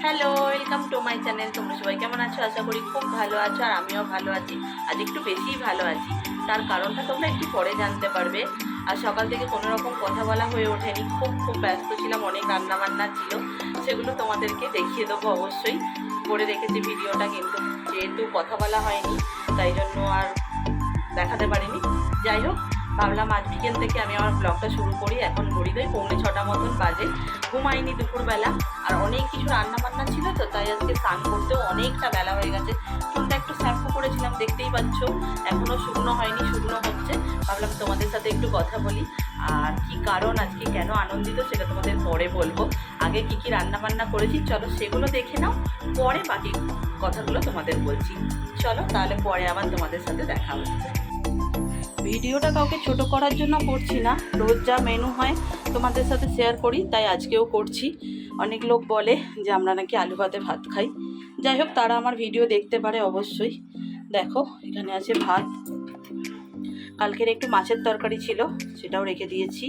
Hello, welcome to my channel. তোমরা সবাই কেমন আছো? আশা করি খুব ভালো আছো, আর আমিও ভালো আছি। আজ একটু বেশিই ভালো আছি। তার কারণটা তোমরা একটু পরে জানতে পারবে। আর সকাল থেকে কোনো রকম কথা বলা হয়ে ওঠেনি, খুব ব্যস্ত ছিলাম, অনেক রান্নাবান্না ছিল, সেগুলো তোমাদেরকে দেখিয়ে দেবো অবশ্যই। করে রেখেছি ভিডিওটা, কিন্তু যেহেতু কথা বলা হয়নি তাই জন্য আর দেখাতে পারিনি। যাই হোক, ভাবলাম আজ বিকেল থেকে আমি আমার ব্লগটা শুরু করি। এখন ঘড়িতে 6:45 মতন বাজে। ঘুমাইনি দুপুরবেলা, আর অনেক কিছু রান্নাবান্না ছিল তো, তাই আজকে স্নান করতেও অনেকটা বেলা হয়ে গেছে। চুলটা একটু শ্যাম্পু করেছিলাম, দেখতেই পাচ্ছ, এখনও শুকনো হয়নি, শুকনো হচ্ছে। ভাবলাম তোমাদের সাথে একটু কথা বলি, আর কি কারণ আজকে কেন আনন্দিত সেটা তোমাদের পরে বলবো। আগে কি রান্নাবান্না করেছি চলো সেগুলো দেখে নাও, পরে বাকি কথাগুলো তোমাদের বলছি। চলো তাহলে পরে আবার তোমাদের সাথে দেখা হচ্ছে। ভিডিওটা কাউকে ছোট করার জন্য করছি না, রোজ যা মেনু হয় তোমাদের সাথে শেয়ার করি, তাই আজকেও করছি। অনেক লোক বলে যে আমরা নাকি আলু ভাতে ভাত খাই। যাই হোক, তারা আমার ভিডিও দেখতে পারে অবশ্যই। দেখো, এখানে আছে ভাত, কালকের একটু মাছের তরকারি ছিল সেটাও রেখে দিয়েছি,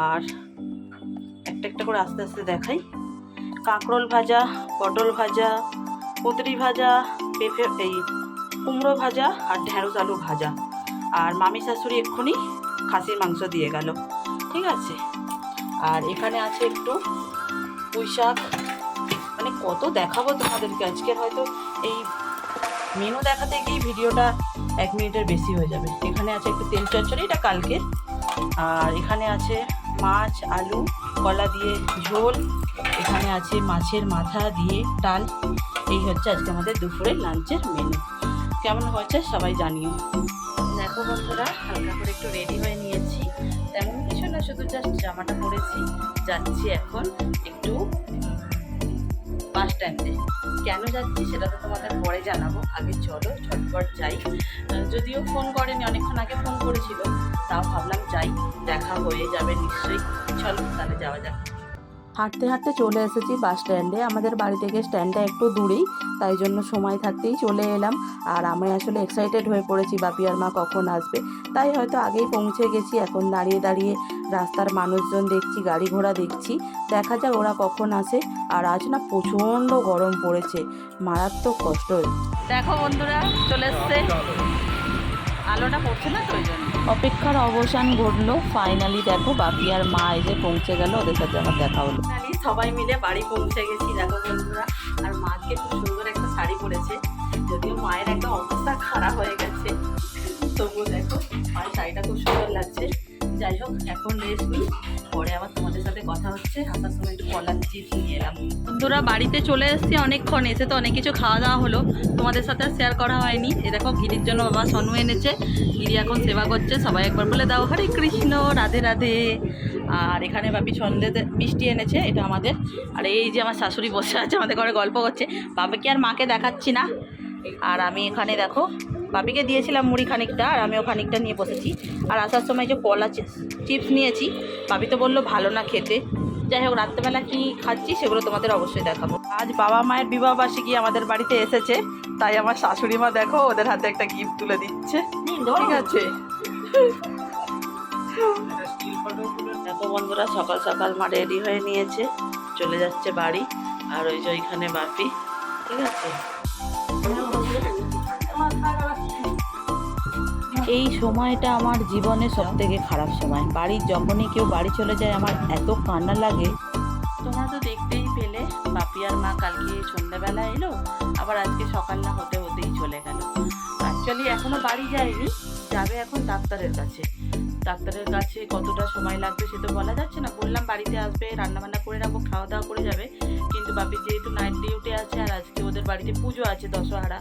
আর একটা একটা করে আস্তে আস্তে দেখাই। কাঁকরোল ভাজা, পটল ভাজা, কুঁদরি ভাজা, কুমড়ো ভাজা, আর ঢেঁড়স আলু ভাজা। আর মামি শাশুড়ি এক্ষুনি খাসির মাংস দিয়ে গেল, ঠিক আছে। আর এখানে আছে একটু পুঁই শাক। মানে কত দেখাবো তোমাদেরকে, আজকের হয়তো এই মেনু দেখাতে গিয়ে ভিডিওটা 1 মিনিটের বেশি হয়ে যাবে। এখানে আছে একটু তেল চচ্চড়ি, এটা কালকের। আর এখানে আছে মাছ, আলু, কলা দিয়ে ঝোল। এখানে আছে মাছের মাথা দিয়ে ডাল। এই হচ্ছে আজকে আমাদের দুপুরের লাঞ্চের মেনু। কেমন হয়েছে সবাই জানিও। দেখো বন্ধুরা, হালকা করে একটু রেডি হয়ে নিয়েছি, তেমন কিছু না, শুধু জাস্ট জামাটা পরেছি। যাচ্ছি এখন একটু বাস স্ট্যান্ডে। কেন যাচ্ছি সেটা তো তোমাদের পরে জানাবো, আগে চলো ঝটপট যাই। যদিও ফোন করেনি, অনেকক্ষণ আগে ফোন করেছিল, তাও ভাবলাম যাই, দেখা হয়ে যাবে নিশ্চয়ই। চলো তাহলে যাওয়া যাক। হাঁটতে হাঁটতে চলে এসেছি বাস স্ট্যান্ডে। আমাদের বাড়ি থেকে স্ট্যান্ডটা একটু দূরেই, তাই জন্য সময় থাকতেই চলে এলাম। আর আমি আসলে এক্সাইটেড হয়ে পড়েছি বাপি আর মা কখন আসবে, তাই হয়তো আগেই পৌঁছে গেছি। এখন দাঁড়িয়ে দাঁড়িয়ে রাস্তার মানুষজন দেখছি, গাড়ি ঘোড়া দেখছি, দেখা যাক ওরা কখন আসে। আর আজ না প্রচণ্ড গরম পড়েছে, মারাত্মক কষ্ট হয়েছে। দেখো বন্ধুরা, চলে এসছে, আলোটা পড়ছে না তো ওই জন্য। অপেক্ষার অবসান ঘটলো, ফাইনালি দেখো বাপি আর মা এসে পৌঁছে গেল, ওদের সাথে আমার দেখা হলো। ফাইনালি সবাই মিলে বাড়ি পৌঁছে গেছি। দেখো বন্ধুরা, আর মাকে খুব সুন্দর একটা শাড়ি পরেছে, যদিও মায়ের একটা অবস্থা খারাপ হয়ে গেছে, তবুও দেখো মায়ের শাড়িটা খুব সুন্দর লাগছে। যাই হোক, এখন রেস্ট নিই, পরে আবার তোমাদের সাথে কথা হচ্ছে। আসার সময় একটু কলার চিপস নিয়ে এলাম। বন্ধুরা, বাড়িতে চলে এসেছি অনেকক্ষণ, এসে তো অনেক কিছু খাওয়া দাওয়া হলো, তোমাদের সাথে শেয়ার করা হয়নি। এ দেখো, গিরির জন্য বাবা সনু এনেছে, গিরি এখন সেবা করছে। সবাই একবার বলে দাও হরে কৃষ্ণ, রাধে রাধে। আর এখানে বাপি সন্ধ্যেতে মিষ্টি এনেছে, এটা আমাদের। আর এই যে আমার শাশুড়ি বসে আছে, আমাদের ঘরে গল্প করছে। বাবাকে আর মাকে দেখাচ্ছি না। আর আমি এখানে দেখো বাপিকে দিয়েছিলাম মুড়ি খানিকটা, আর আমিও খানিকটা নিয়ে বসেছি। আর আসার সময় যে কলা চিপস নিয়েছি, বাপি তো বললো ভালো না খেতে। যাই হোক, রাত্রেবেলা কী খাচ্ছি সেগুলো তোমাদের অবশ্যই দেখাবো। আজ বাবা মায়ের বিবাহবার্ষিকী আমাদের বাড়িতে এসেছে, তাই আমার শাশুড়ি মা দেখো ওদের হাতে একটা গিফট তুলে দিচ্ছে, ঠিক আছে। দেখো বন্ধুরা, সকাল সকাল মা রেডি হয়ে নিয়েছে, চলে যাচ্ছে বাড়ি। আর ওই যে ওইখানে বাপি, ঠিক আছে। এই সময়টা আমার জীবনে সবথেকে খারাপ সময়। বাড়ির যখনই কেউ বাড়ি চলে যায় আমার এত কান্না লাগে। তোমরা তো দেখতেই পেলে, বাপি আর মা কালকে সন্ধ্যাবেলা এলো, আবার আজকে সকাল না হতে হতেই চলে গেল। অ্যাকচুয়ালি এখনো বাড়ি যায়নি, যাবে এখন ডাক্তারের কাছে। ডাক্তারের কাছে কতটা সময় লাগবে সে তো বলা যাচ্ছে না। বললাম বাড়িতে আসবে, রান্নাবান্না করে রাখবো, খাওয়া দাওয়া করে যাবে, কিন্তু বাপি যেহেতু নাইট ডিউটি আছে, আর আজকে ওদের বাড়িতে পুজো আছে, দশহারা,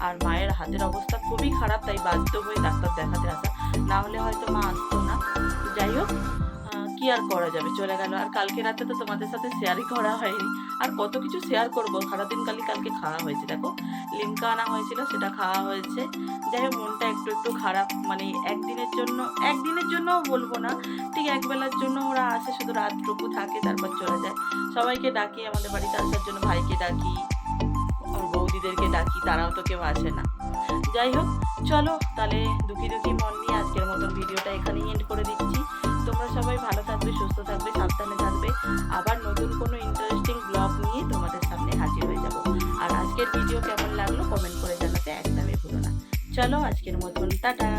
আর মায়ের হাতের অবস্থা খুবই খারাপ, তাই বাধ্য হয়ে ডাক্তার দেখাতে আসা, না হলে হয়তো মা আসতো না। যাই হোক, কি আর করা যাবে, চলে গেল। আর কালকে রাতে তো তোমাদের সাথে শেয়ারই করা হয়নি, আর কত কিছু শেয়ার করবো। সারাদিন কালকে খাওয়া হয়েছে, দেখো লিমকা আনা হয়েছিল, সেটা খাওয়া হয়েছে। যাই হোক, মনটা একটু খারাপ, মানে একদিনের জন্য বলবো না, ঠিক একবেলার জন্য ওরা আসে, শুধু রাতটুকু থাকে, তারপর চলে যায়। সবাইকে ডাকি আমাদের বাড়িতে আসার জন্য, ভাইকে ডাকি, বৌদিদেরকে ডাকি, তারাও তো কেউ আসে না। যাই হোক, চলো তাহলে দুঃখী মন নিয়ে আজকের মতন ভিডিওটা এখানেই এন্ড করে দিচ্ছি। তোমরা সবাই ভালো থাকবে, সুস্থ থাকবে, সাবধানে থাকবে। আবার নতুন কোনো ইন্টারেস্টিং ব্লগ নিয়ে তোমাদের সামনে হাজির হয়ে যাব। আর আজকের ভিডিও কেমন লাগলো কমেন্ট করে জানাতে একদমই ভুলো না। চলো আজকের মতন টাটা।